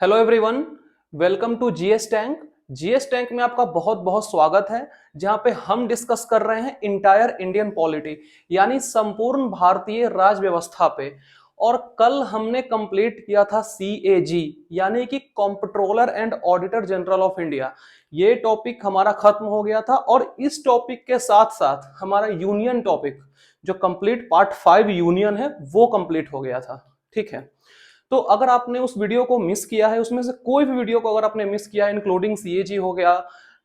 Hello everyone, welcome to GS tank. GS tank में आपका बहुत बहुत स्वागत है, जहां पे हम डिस्कस कर रहे हैं इंटायर इंडियन पॉलिटी यानी संपूर्ण भारतीय राज व्यवस्था पे। और कल हमने कंप्लीट किया था सीएजी यानी कि comptroller and auditor general of India. ये टॉपिक हमारा खत्म हो गया था और इस टॉपिक के साथ साथ हमारा यूनियन टॉपिक जो कंप्लीट पार्ट 5 यूनियन है वो कंप्लीट हो गया था। ठीक है, तो अगर आपने उस वीडियो को मिस किया है, उसमें से कोई भी वीडियो को अगर आपने मिस किया है, इंक्लूडिंग सीएजी हो गया,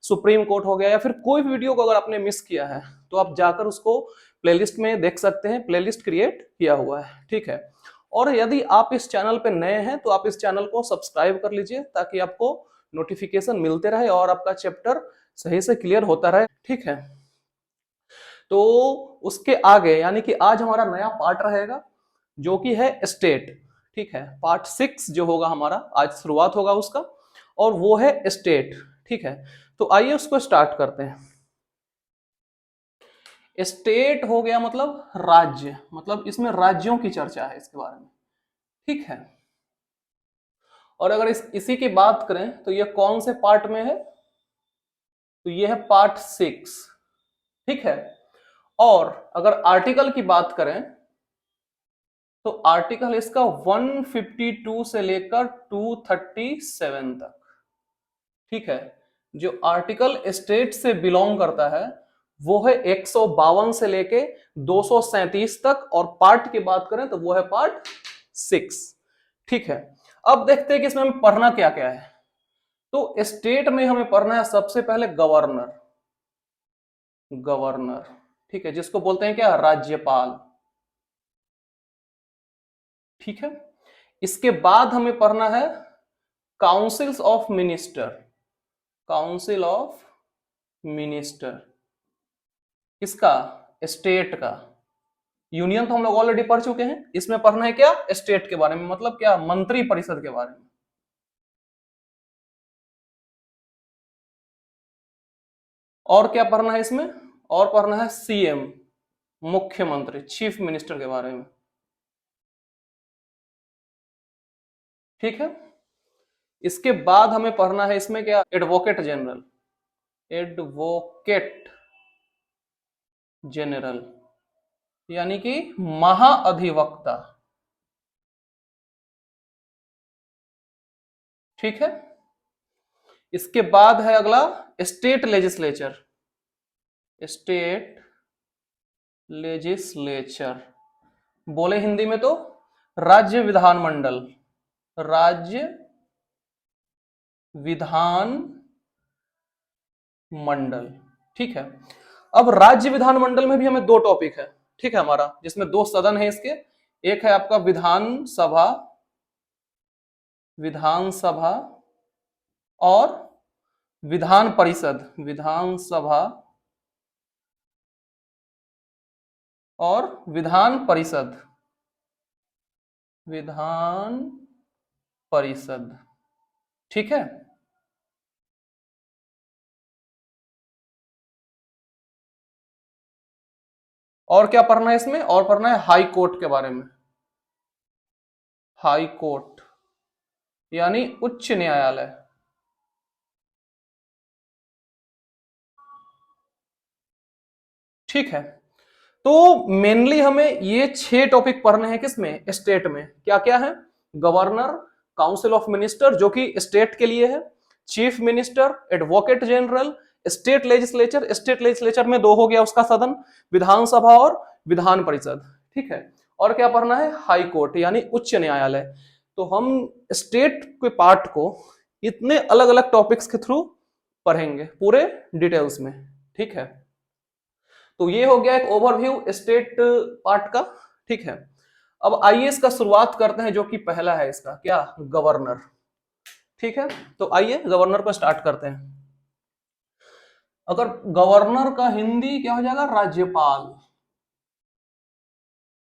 सुप्रीम कोर्ट हो गया, या फिर कोई भी वीडियो को अगर आपने मिस किया है तो आप जाकर उसको प्लेलिस्ट में देख सकते हैं। प्लेलिस्ट क्रिएट किया हुआ है, ठीक है। और यदि आप इस चैनल पे नए हैं तो आप इस चैनल को सब्सक्राइब कर लीजिए ताकि आपको नोटिफिकेशन मिलते रहे और आपका चैप्टर सही से क्लियर होता रहे, ठीक है। तो उसके आगे यानी कि आज हमारा नया पार्ट रहेगा जो कि है स्टेट, ठीक है। पार्ट 6 जो होगा हमारा, आज शुरुआत होगा उसका, और वो है स्टेट, ठीक है। तो आइए उसको स्टार्ट करते हैं। स्टेट हो गया मतलब राज्य, मतलब इसमें राज्यों की चर्चा है इसके बारे में, ठीक है। और अगर इसी की बात करें तो ये कौन से पार्ट में है, तो ये है पार्ट 6, ठीक है। और अगर आर्टिकल की बात करें तो आर्टिकल इसका 152 से लेकर 237 तक, ठीक है। जो आर्टिकल स्टेट से बिलोंग करता है वो है 152 से लेके 237 तक, और पार्ट की बात करें तो वो है पार्ट 6, ठीक है। अब देखते हैं कि इसमें हमें पढ़ना क्या क्या है। तो स्टेट में हमें पढ़ना है सबसे पहले गवर्नर, गवर्नर, ठीक है, जिसको बोलते हैं क्या, राज्यपाल, ठीक है। इसके बाद हमें पढ़ना है councils of minister, council of minister, किसका, स्टेट का। यूनियन तो हम लोग ऑलरेडी पढ़ चुके हैं, इसमें पढ़ना है क्या, स्टेट के बारे में, मतलब क्या, मंत्री परिषद के बारे में। और क्या पढ़ना है इसमें, और पढ़ना है सीएम, मुख्यमंत्री, चीफ मिनिस्टर के बारे में, ठीक है। इसके बाद हमें पढ़ना है इसमें क्या, एडवोकेट जनरल, एडवोकेट जनरल यानी कि महाअधिवक्ता, ठीक है। इसके बाद है अगला स्टेट लेजिस्लेचर, स्टेट लेजिस्लेचर बोले हिंदी में तो राज्य विधानमंडल, राज्य विधान मंडल, ठीक है। अब राज्य विधानमंडल में भी हमें दो टॉपिक है, ठीक है हमारा, जिसमें दो सदन है इसके। एक है आपका विधानसभा, विधानसभा, और विधान परिषद, विधानसभा और विधान परिषद, विधान परिषद, ठीक है। और क्या पढ़ना है इसमें, और पढ़ना है हाई कोर्ट के बारे में, हाई कोर्ट यानी उच्च न्यायालय, ठीक है। तो मेनली हमें ये 6 टॉपिक पढ़ने हैं, किसमें, स्टेट में। क्या क्या है, गवर्नर, काउंसिल ऑफ मिनिस्टर जो कि स्टेट के लिए है, chief minister, advocate general, state legislature, state legislature में दो हो गया उसका सदन, विधानसभा और विधान परिषद, ठीक है। और क्या पढ़ना है, हाई कोर्ट यानी उच्च न्यायालय। तो हम स्टेट के पार्ट को इतने अलग अलग टॉपिक्स के थ्रू पढ़ेंगे पूरे डिटेल्स में, ठीक है। तो ये हो गया एक ओवरव्यू स्टेट पार्ट का, ठीक है। अब आइए इसका शुरुआत करते हैं, जो कि पहला है इसका क्या, गवर्नर, ठीक है। तो आइए गवर्नर को स्टार्ट करते हैं। अगर गवर्नर का हिंदी क्या हो जाएगा, राज्यपाल,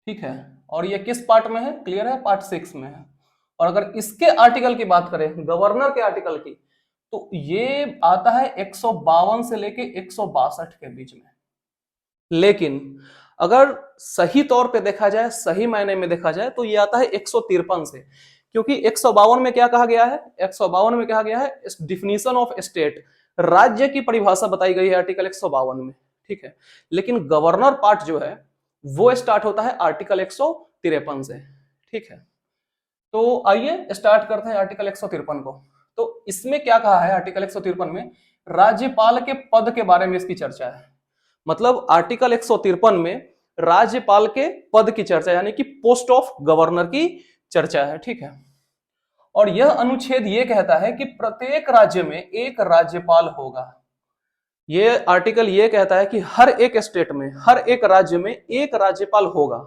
ठीक है। और ये किस पार्ट में है, क्लियर है, पार्ट 6 में है। और अगर इसके आर्टिकल की बात करें, गवर्नर के आर्टिकल की, तो ये आता है 152 से लेके 162 के बीच में। लेकिन अगर सही तौर पे देखा जाए, सही मायने में देखा जाए, तो ये आता है 153 से, क्योंकि 152 में क्या कहा गया है, 152 में कहा गया है डिफिनीशन ऑफ स्टेट, राज्य की परिभाषा बताई गई है आर्टिकल 152 में, ठीक है। लेकिन गवर्नर पार्ट जो है वो स्टार्ट होता है आर्टिकल 153 से, ठीक है। तो आइए स्टार्ट करते हैं आर्टिकल 153 को। तो इसमें क्या कहा है आर्टिकल 153 में, राज्यपाल के पद के बारे में इसकी चर्चा है। मतलब आर्टिकल 153 में राज्यपाल के पद की चर्चा, यानी कि पोस्ट ऑफ गवर्नर की चर्चा है, ठीक है। और यह अनुच्छेद ये कहता है कि प्रत्येक राज्य में एक राज्यपाल होगा। ये आर्टिकल ये कहता है कि हर एक स्टेट में, हर एक राज्य में एक राज्यपाल होगा,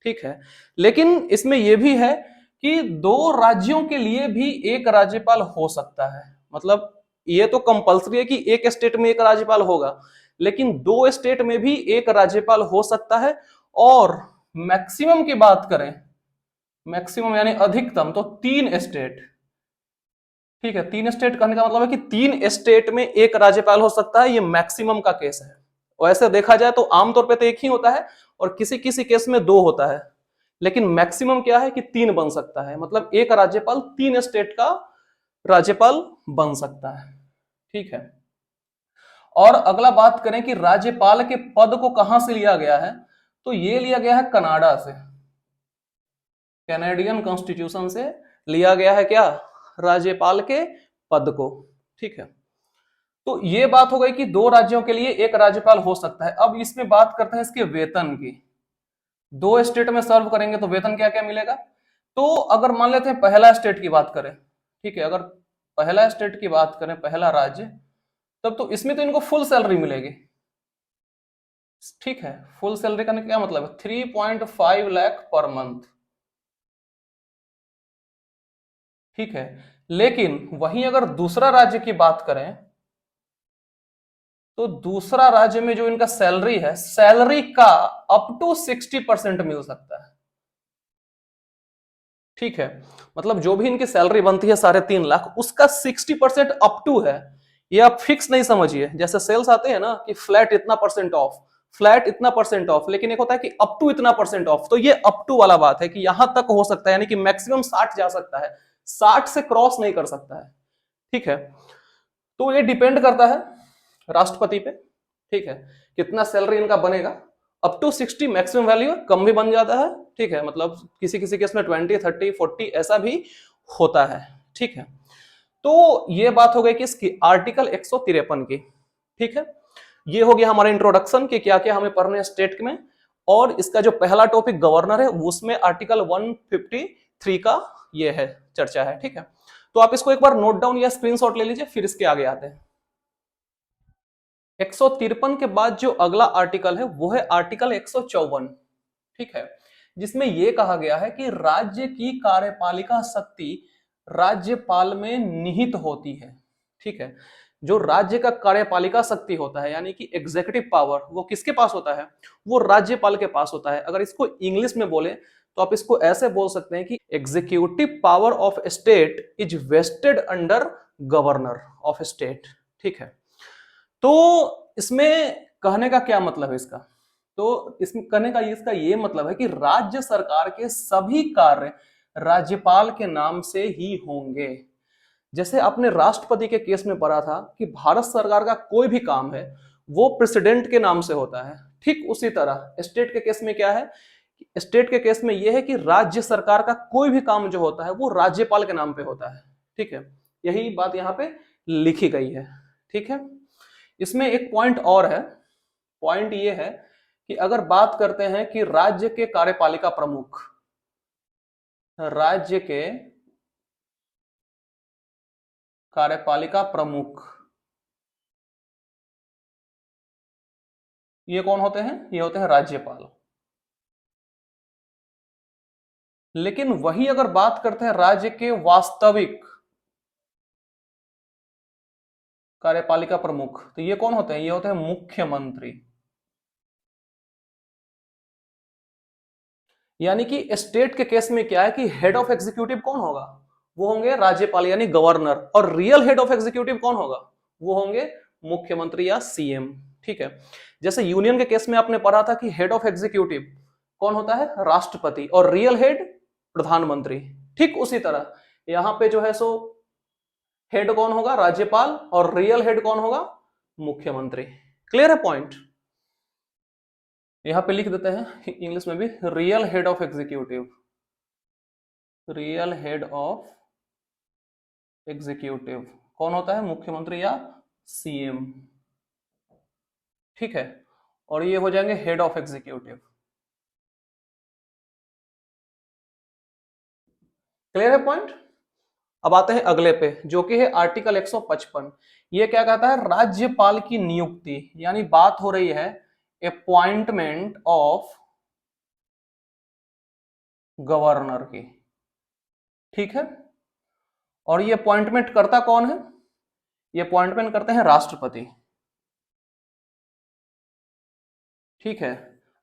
ठीक है। लेकिन इसमें यह भी है कि दो राज्यों के लिए भी एक राज्यपाल हो सकता है। मतलब ये तो कंपलसरी है कि एक स्टेट में एक राज्यपाल होगा, लेकिन दो स्टेट में भी एक राज्यपाल हो सकता है। और मैक्सिमम की बात करें, मैक्सिमम यानी अधिकतम, तो 3 स्टेट, ठीक है। 3 स्टेट कहने का मतलब है कि 3 स्टेट में एक राज्यपाल हो सकता है, ये मैक्सिमम का केस है। वैसे देखा जाए तो आमतौर पे तो एक ही होता है और किसी किसी केस में 2 होता है, लेकिन मैक्सिमम क्या है कि 3 बन सकता है। मतलब एक राज्यपाल 3 स्टेट का राज्यपाल बन सकता है, ठीक है। और अगला बात करें कि राज्यपाल के पद को कहां से लिया गया है, तो ये लिया गया है कनाडा से, कैनेडियन कॉन्स्टिट्यूशन से लिया गया है क्या, राज्यपाल के पद को, ठीक है। तो ये बात हो गई कि दो राज्यों के लिए एक राज्यपाल हो सकता है। अब इसमें बात करते हैं इसके वेतन की। 2 स्टेट में सर्व करेंगे तो वेतन क्या क्या मिलेगा। तो अगर मान लेते हैं पहला स्टेट की बात करें, ठीक है, अगर पहला स्टेट की बात करें, पहला राज्य, तब तो इसमें तो इनको फुल सैलरी मिलेगी, ठीक है। फुल सैलरी का क्या मतलब है, 3.5 लाख पर मंथ, ठीक है। लेकिन वहीं अगर दूसरा राज्य की बात करें, तो दूसरा राज्य में जो इनका सैलरी है, सैलरी का अप टू 60% मिल सकता है, ठीक है। मतलब जो भी इनकी सैलरी बनती है 3.5 लाख, उसका 60% अप टू है। ये आप फिक्स नहीं समझिए, जैसे सेल्स आते हैं ना कि फ्लैट इतना परसेंट ऑफ, फ्लैट इतना परसेंट ऑफ, लेकिन एक होता है कि अप टू इतना परसेंट ऑफ। तो ये अप टू वाला बात है कि यहां तक हो सकता है, यानी कि मैक्सिमम 60 जा सकता है, 60 से क्रॉस नहीं कर सकता है, ठीक है। तो ये डिपेंड करता है राष्ट्रपति पे, ठीक है, कितना सैलरी इनका बनेगा। अप टू 60 मैक्सिमम वैल्यू, कम भी बन जाता है, ठीक है। मतलब किसी किसी केस में 20, 30, 40 ऐसा भी होता है, ठीक है। तो ये बात हो गई कि इसकी आर्टिकल 153 की, ठीक है। ये हो गया हमारा इंट्रोडक्शन कि क्या क्या हमें पढ़ने हैं स्टेट में। और इसका जो पहला टॉपिक गवर्नर है, उसमें आर्टिकल 153 का ये है, चर्चा है, ठीक है। तो आप इसको एक बार नोट डाउन या स्क्रीनशॉट ले लीजिए, फिर इसके आगे आते हैं। 153 के बाद जो अगला आर्टिकल है वो है आर्टिकल 154, ठीक है, जिसमें यह कहा गया है कि राज्य की कार्यपालिका शक्ति राज्यपाल में निहित होती है, ठीक है। जो राज्य का कार्यपालिका शक्ति होता है, यानी कि एग्जीक्यूटिव पावर, वो किसके पास होता है, वो राज्यपाल के पास होता है। अगर इसको इंग्लिश में बोले तो आप इसको ऐसे बोल सकते हैं कि executive power of state is vested under governor of state, ठीक है। तो इसमें कहने का क्या मतलब है इसका, तो इसमें कहने का इसका ये मतलब है कि राज्य सरकार के सभी कार्य राज्यपाल के नाम से ही होंगे। जैसे आपने राष्ट्रपति के केस में पढ़ा था कि भारत सरकार का कोई भी काम है वो प्रेसिडेंट के नाम से होता है, ठीक उसी तरह स्टेट के केस में क्या है, स्टेट के केस में यह है कि राज्य सरकार का कोई भी काम जो होता है वो राज्यपाल के नाम पे होता है, ठीक है। यही बात यहाँ पे लिखी गई है, ठीक है। इसमें एक पॉइंट और है, पॉइंट ये है कि अगर बात करते हैं कि राज्य के कार्यपालिका प्रमुख, राज्य के कार्यपालिका प्रमुख ये कौन होते हैं, ये होते हैं राज्यपाल। लेकिन वही अगर बात करते हैं राज्य के वास्तविक कार्यपालिका प्रमुख, तो ये कौन होते हैं, ये होते हैं मुख्यमंत्री। यानी कि स्टेट के केस में क्या है कि हेड ऑफ एग्जीक्यूटिव कौन होगा, वो होंगे राज्यपाल यानी गवर्नर, और रियल हेड ऑफ एग्जीक्यूटिव कौन होगा, वो होंगे मुख्यमंत्री या सीएम, ठीक है। जैसे यूनियन के केस में आपने पढ़ा था कि हेड ऑफ एग्जीक्यूटिव कौन होता है, राष्ट्रपति, और रियल हेड प्रधानमंत्री, ठीक उसी तरह यहां पे जो है सो हेड कौन होगा, राज्यपाल, और रियल हेड कौन होगा, मुख्यमंत्री। क्लियर है पॉइंट? यहां पे लिख देते हैं इंग्लिश में भी, real head of executive, real head of executive कौन होता है, मुख्यमंत्री या सीएम। ठीक है, और ये हो जाएंगे हेड ऑफ एग्जीक्यूटिव। क्लियर है पॉइंट? अब आते हैं अगले पे जो कि है आर्टिकल 155। ये क्या कहता है, राज्यपाल की नियुक्ति, यानी बात हो रही है अपॉइंटमेंट ऑफ गवर्नर की। ठीक है, और ये अपॉइंटमेंट करता कौन है, ये अपॉइंटमेंट करते हैं राष्ट्रपति। ठीक है,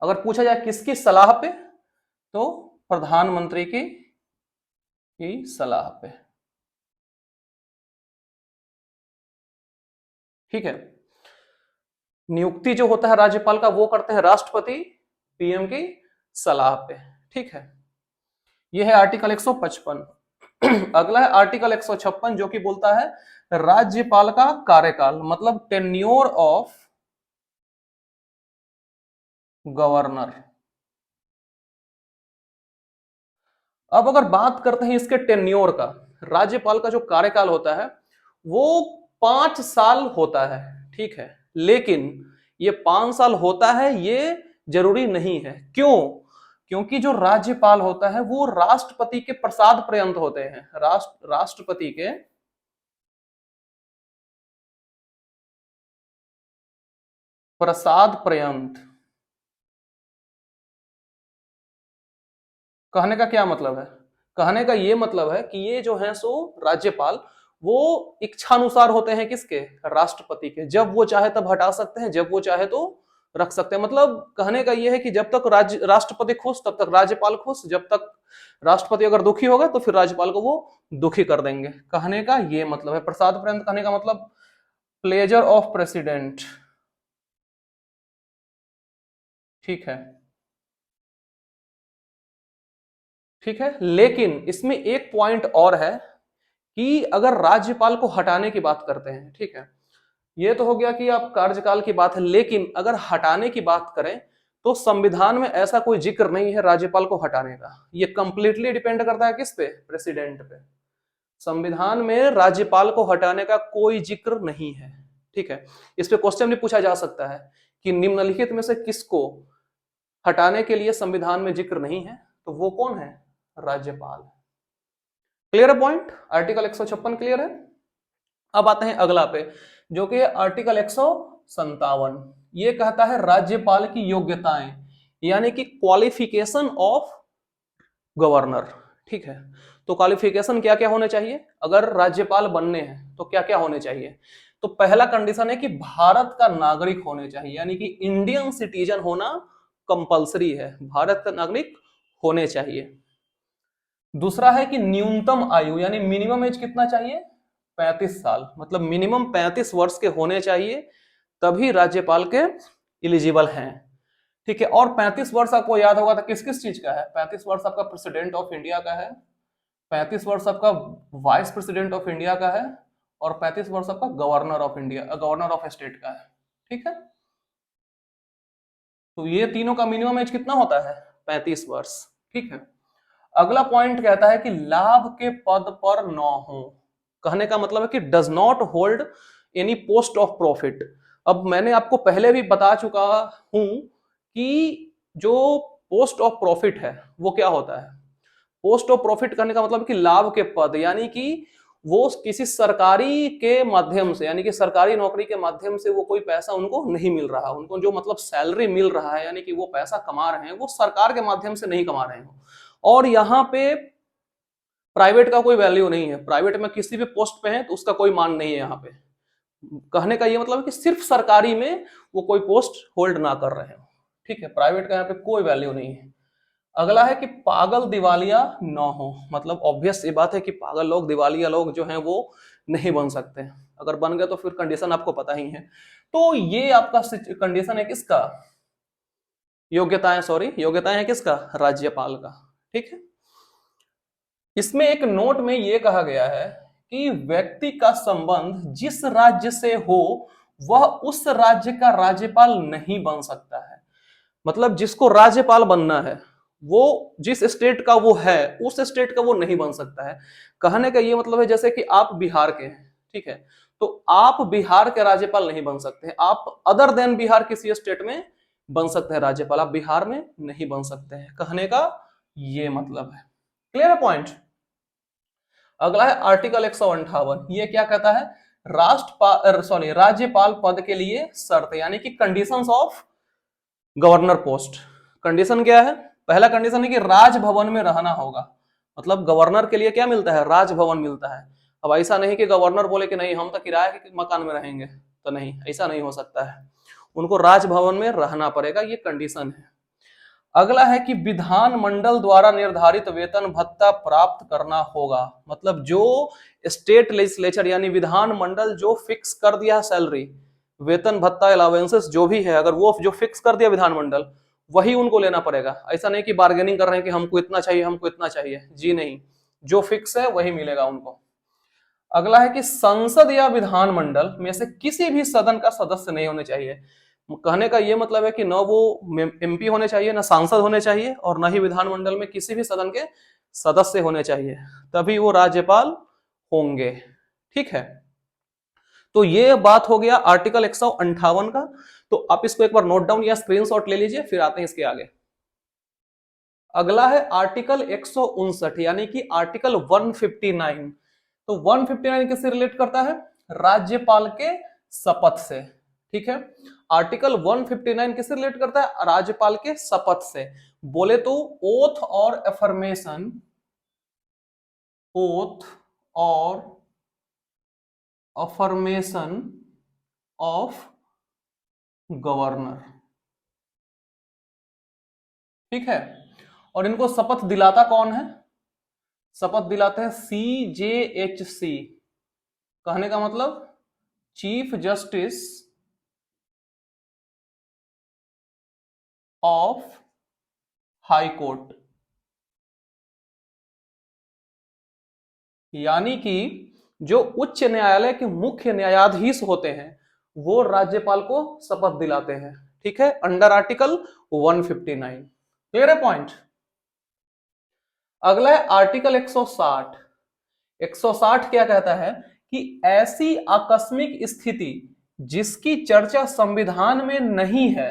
अगर पूछा जाए किसकी सलाह पे, तो प्रधानमंत्री की सलाह पे। ठीक है, नियुक्ति जो होता है राज्यपाल का वो करते हैं राष्ट्रपति पीएम की सलाह पे। ठीक है, ये है आर्टिकल 155। अगला है आर्टिकल 156 जो कि बोलता है राज्यपाल का कार्यकाल, मतलब टेन्योर ऑफ गवर्नर। अब अगर बात करते हैं इसके टेन्योर का, राज्यपाल का जो कार्यकाल होता है वो 5 साल होता है। ठीक है, लेकिन ये 5 साल होता है ये जरूरी नहीं है। क्यों? क्योंकि जो राज्यपाल होता है वो राष्ट्रपति के प्रसाद पर्यंत होते हैं, राष्ट्रपति के प्रसाद पर्यंत। कहने का क्या मतलब है, कहने का ये मतलब है कि ये जो है सो राज्यपाल वो इच्छानुसार होते हैं, किसके, राष्ट्रपति के। जब वो चाहे तब हटा सकते हैं, जब वो चाहे तो रख सकते हैं। मतलब कहने का ये है कि जब तक राष्ट्रपति खुश तब तक राज्यपाल खुश, जब तक राष्ट्रपति अगर दुखी होगा तो फिर राज्यपाल को वो दुखी कर देंगे। कहने का ये मतलब है प्रसाद पर्यंत, कहने का मतलब प्लेजर ऑफ प्रेसिडेंट। ठीक है, ठीक है, लेकिन इसमें एक पॉइंट और है कि अगर राज्यपाल को हटाने की बात करते हैं, ठीक है, ये तो हो गया कि आप कार्यकाल की बात है, लेकिन अगर हटाने की बात करें तो संविधान में ऐसा कोई जिक्र नहीं है राज्यपाल को हटाने का। ये कंप्लीटली डिपेंड करता है किस पे, प्रेसिडेंट पे। संविधान में राज्यपाल को हटाने का कोई जिक्र नहीं है। ठीक है, इस पे क्वेश्चन भी पूछा जा सकता है कि निम्नलिखित में से किसको हटाने के लिए संविधान में जिक्र नहीं है, तो वो कौन है, राज्यपाल। क्लियर है पॉइंट, आर्टिकल 156 क्लियर है। अब आते हैं अगला पे जो कि आर्टिकल 157। ये कहता है राज्यपाल की योग्यताएं, यानी कि क्वालिफिकेशन ऑफ गवर्नर। ठीक है, तो क्वालिफिकेशन क्या क्या होने चाहिए, अगर राज्यपाल बनने हैं तो क्या क्या होने चाहिए। तो पहला कंडीशन है कि भारत का नागरिक होने चाहिए, यानी कि इंडियन सिटीजन होना कंपलसरी है, भारत का नागरिक होने चाहिए। दूसरा है कि न्यूनतम आयु, यानी मिनिमम एज कितना चाहिए, 35 साल, मतलब मिनिमम 35 वर्ष के होने चाहिए, तभी राज्यपाल के इलिजिबल हैं। ठीक है, और 35 वर्ष आपको याद होगा था किस किस चीज का है, 35 वर्ष आपका प्रेसिडेंट ऑफ इंडिया का है, 35 वर्ष आपका वाइस प्रेसिडेंट ऑफ इंडिया का है, और 35 वर्ष आपका governor of India, governor of state का है। ठीक है, तो ये तीनों का मिनिमम एज कितना होता है, 35 वर्ष। ठीक है, अगला पॉइंट कहता है कि लाभ के पद पर न हो, कहने का मतलब है कि does not hold any post of profit. अब मैंने आपको पहले भी बता चुका हूं कि जो पोस्ट ऑफ प्रॉफिट है वो क्या होता है। पोस्ट ऑफ प्रॉफिट करने का मतलब कि लाभ के पद, यानी कि वो किसी सरकारी के माध्यम से, यानी कि सरकारी नौकरी के माध्यम से वो कोई पैसा उनको नहीं मिल रहा, उनको जो मतलब सैलरी मिल रहा है, यानी कि वो पैसा कमा रहे हैं वो सरकार के माध्यम से नहीं कमा रहे हैं। और यहाँ पे प्राइवेट का कोई वैल्यू नहीं है, प्राइवेट में किसी भी पोस्ट पे है तो उसका कोई मान नहीं है यहाँ पे। कहने का ये मतलब है कि सिर्फ सरकारी में वो कोई पोस्ट होल्ड ना कर रहे हो। ठीक है, प्राइवेट का यहाँ पे कोई वैल्यू नहीं है। अगला है कि पागल दिवालिया ना हो, मतलब ऑब्वियस ये बात है कि पागल लोग, दिवालिया लोग जो हैं वो नहीं बन सकते, अगर बन गए तो फिर कंडीशन आपको पता ही है। तो ये आपका कंडीशन है किसका, योग्यताएं, सॉरी योग्यताएं है किसका, राज्यपाल का। ठीक है, इसमें एक नोट में यह कहा गया है कि व्यक्ति का संबंध जिस राज्य से हो वह उस राज्य का राज्यपाल नहीं बन सकता है। मतलब जिसको राज्यपाल बनना है वो जिस स्टेट का वो है उस स्टेट का वो नहीं बन सकता है। कहने का ये मतलब है जैसे कि आप बिहार के हैं, ठीक है, तो आप बिहार के राज्यपाल नहीं बन सकते हैं, आप अदर देन बिहार किसी स्टेट में बन सकते हैं राज्यपाल, आप बिहार में नहीं बन सकते हैं। कहने का ये मतलब है। क्लियर है पॉइंट। अगला है आर्टिकल 158। ये क्या कहता है? राज्यपाल पद के लिए शर्त यानी कि conditions of governor post. Condition क्या है? पहला कंडीशन है कि राजभवन में रहना होगा। मतलब गवर्नर के लिए क्या मिलता है? राजभवन मिलता है। अब ऐसा नहीं कि गवर्नर बोले कि नहीं हम तो किराए के मकान में रहेंगे, तो नहीं, ऐसा नहीं हो सकता है, उनको राजभवन में रहना पड़ेगा, ये कंडीशन है। अगला है कि विधानमंडल द्वारा निर्धारित वेतन भत्ता प्राप्त करना होगा। मतलब जो स्टेट लेजिस्लेचर यानी विधानमंडल जो फिक्स कर दिया सैलरी, वेतन भत्ता अलाउंसेस जो भी है, अगर वो जो फिक्स कर दिया विधानमंडल वही उनको लेना पड़ेगा। ऐसा नहीं कि बार्गेनिंग कर रहे हैं कि हमको इतना चाहिए हमको इतना चाहिए, जी नहीं, जो फिक्स है वही मिलेगा उनको। अगला है कि संसद या विधानमंडल में से किसी भी सदन का सदस्य नहीं होने चाहिए। कहने का यह मतलब है कि न वो एमपी होने चाहिए, न सांसद होने चाहिए, और न ही विधानमंडल में किसी भी सदन के सदस्य होने चाहिए, तभी वो राज्यपाल होंगे। ठीक है, तो ये बात हो गया आर्टिकल 158 का। तो आप इसको एक बार नोट डाउन या स्क्रीनशॉट ले लीजिए, फिर आते हैं इसके आगे। अगला है आर्टिकल 159 यानी कि आर्टिकल 159। तो 159 किससे रिलेट करता है? राज्यपाल के शपथ से। ठीक है, आर्टिकल 159 किससे रिलेट करता है? राज्यपाल के शपथ से। बोले तो ओथ और एफर्मेशन, ओथ और अफर्मेशन ऑफ गवर्नर। ठीक है, और इनको शपथ दिलाता कौन है? शपथ दिलाते हैं CJHC। कहने का मतलब chief justice of high court. यानी कि जो उच्च न्यायालय के मुख्य न्यायाधीश होते हैं वो राज्यपाल को शपथ दिलाते हैं। ठीक है, अंडर आर्टिकल 159। क्लियर है पॉइंट। अगला है आर्टिकल 160। 160 क्या कहता है कि ऐसी आकस्मिक स्थिति जिसकी चर्चा संविधान में नहीं है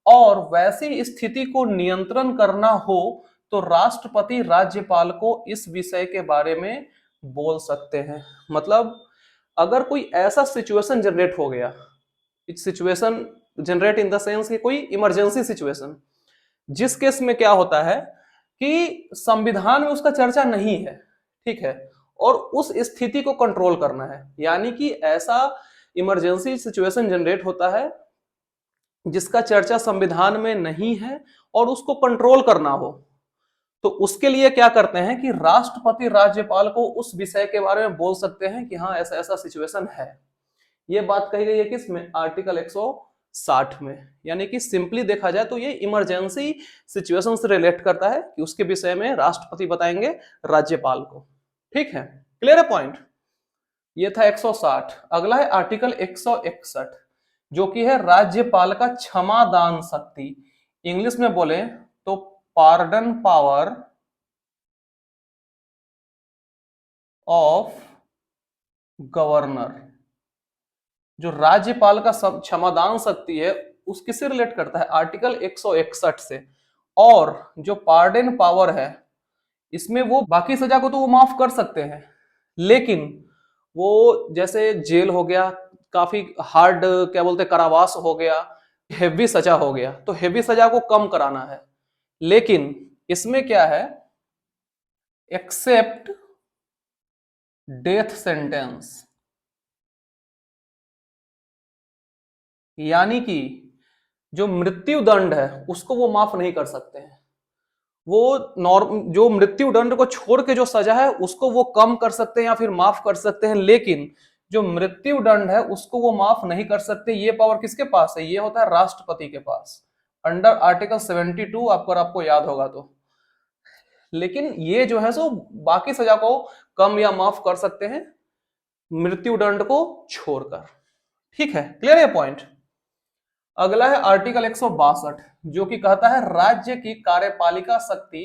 और वैसी स्थिति को नियंत्रण करना हो तो राष्ट्रपति राज्यपाल को इस विषय के बारे में बोल सकते हैं। मतलब अगर कोई ऐसा सिचुएशन जनरेट हो गया, situation generate in the sense कि कोई इमरजेंसी सिचुएशन, जिस केस में क्या होता है कि संविधान में उसका चर्चा नहीं है, ठीक है, और उस स्थिति को कंट्रोल करना है, यानी कि ऐसा इमरजेंसी सिचुएशन जनरेट होता है जिसका चर्चा संविधान में नहीं है और उसको कंट्रोल करना हो, तो उसके लिए क्या करते हैं कि राष्ट्रपति राज्यपाल को उस विषय के बारे में बोल सकते हैं कि हाँ ऐसा ऐसा सिचुएशन है। ये बात कही गई है किसमें? आर्टिकल 160 में। यानी कि सिंपली देखा जाए तो ये इमरजेंसी सिचुएशन से रिलेट करता है कि उसके विषय में राष्ट्रपति बताएंगे राज्यपाल को। ठीक है, क्लियर है पॉइंट। ये था 160। अगला है आर्टिकल 161 जो कि है राज्यपाल का क्षमा दान शक्ति। इंग्लिश में बोले तो पार्डन पावर ऑफ गवर्नर। जो राज्यपाल का क्षमादान शक्ति है उस किससे रिलेट करता है? आर्टिकल 161 से। और जो पार्डन पावर है इसमें वो बाकी सजा को तो वो माफ कर सकते हैं, लेकिन वो जैसे जेल हो गया, काफी हार्ड क्या बोलते कारावास हो गया, हेवी सजा हो गया, तो हेवी सजा को कम कराना है। लेकिन इसमें क्या है? एक्सेप्ट डेथ सेंटेंस, यानी कि जो मृत्यु दंड है उसको वो माफ नहीं कर सकते हैं। वो जो मृत्यु दंड को छोड़ के जो सजा है उसको वो कम कर सकते हैं या फिर माफ कर सकते हैं, लेकिन जो मृत्यु दंड है उसको वो माफ नहीं कर सकते। ये पावर किसके पास है? ये होता है राष्ट्रपति के पास, अंडर आर्टिकल 72, आपको याद होगा तो। लेकिन ये जो है सो बाकी सजा को कम या माफ कर सकते हैं मृत्यु दंड को छोड़कर। ठीक है, क्लियर है पॉइंट। अगला है आर्टिकल 162 जो कि कहता है राज्य की कार्यपालिका शक्ति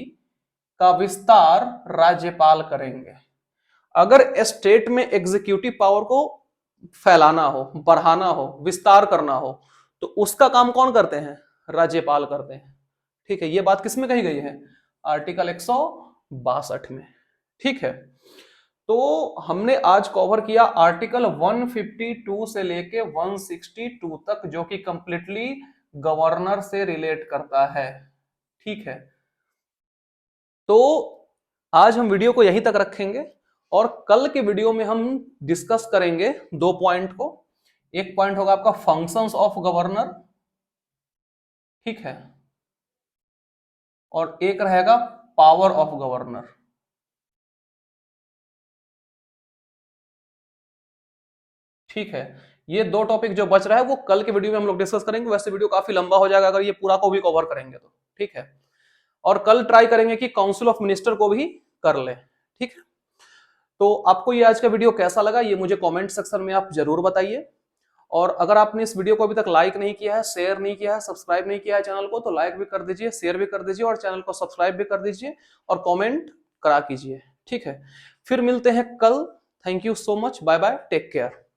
का विस्तार राज्यपाल करेंगे। अगर स्टेट में एग्जीक्यूटिव पावर को फैलाना हो, बढ़ाना हो, विस्तार करना हो तो उसका काम कौन करते हैं? राज्यपाल करते हैं। ठीक है, ये बात किसमें कही गई है? आर्टिकल 162 में। ठीक है, तो हमने आज कवर किया आर्टिकल 152 से लेके 162 तक जो कि कंप्लीटली गवर्नर से रिलेट करता है। ठीक है, तो आज हम वीडियो को यहीं तक रखेंगे और कल के वीडियो में हम डिस्कस करेंगे 2 पॉइंट को। एक पॉइंट होगा आपका फंक्शंस ऑफ गवर्नर, ठीक है, और एक रहेगा पावर ऑफ गवर्नर। ठीक है, ये 2 टॉपिक जो बच रहा है वो कल के वीडियो में हम लोग डिस्कस करेंगे। वैसे वीडियो काफी लंबा हो जाएगा अगर ये पूरा को भी कवर करेंगे तो। ठीक है, और कल ट्राई करेंगे कि काउंसिल ऑफ मिनिस्टर को भी कर ले। ठीक है, तो आपको ये आज का वीडियो कैसा लगा ये मुझे कमेंट सेक्शन में आप जरूर बताइए। और अगर आपने इस वीडियो को अभी तक लाइक नहीं किया है, शेयर नहीं किया है, सब्सक्राइब नहीं किया है चैनल को, तो लाइक भी कर दीजिए, शेयर भी कर दीजिए और चैनल को सब्सक्राइब भी कर दीजिए और कमेंट करा कीजिए। ठीक है, फिर मिलते हैं कल। Thank you so much, bye bye, take care.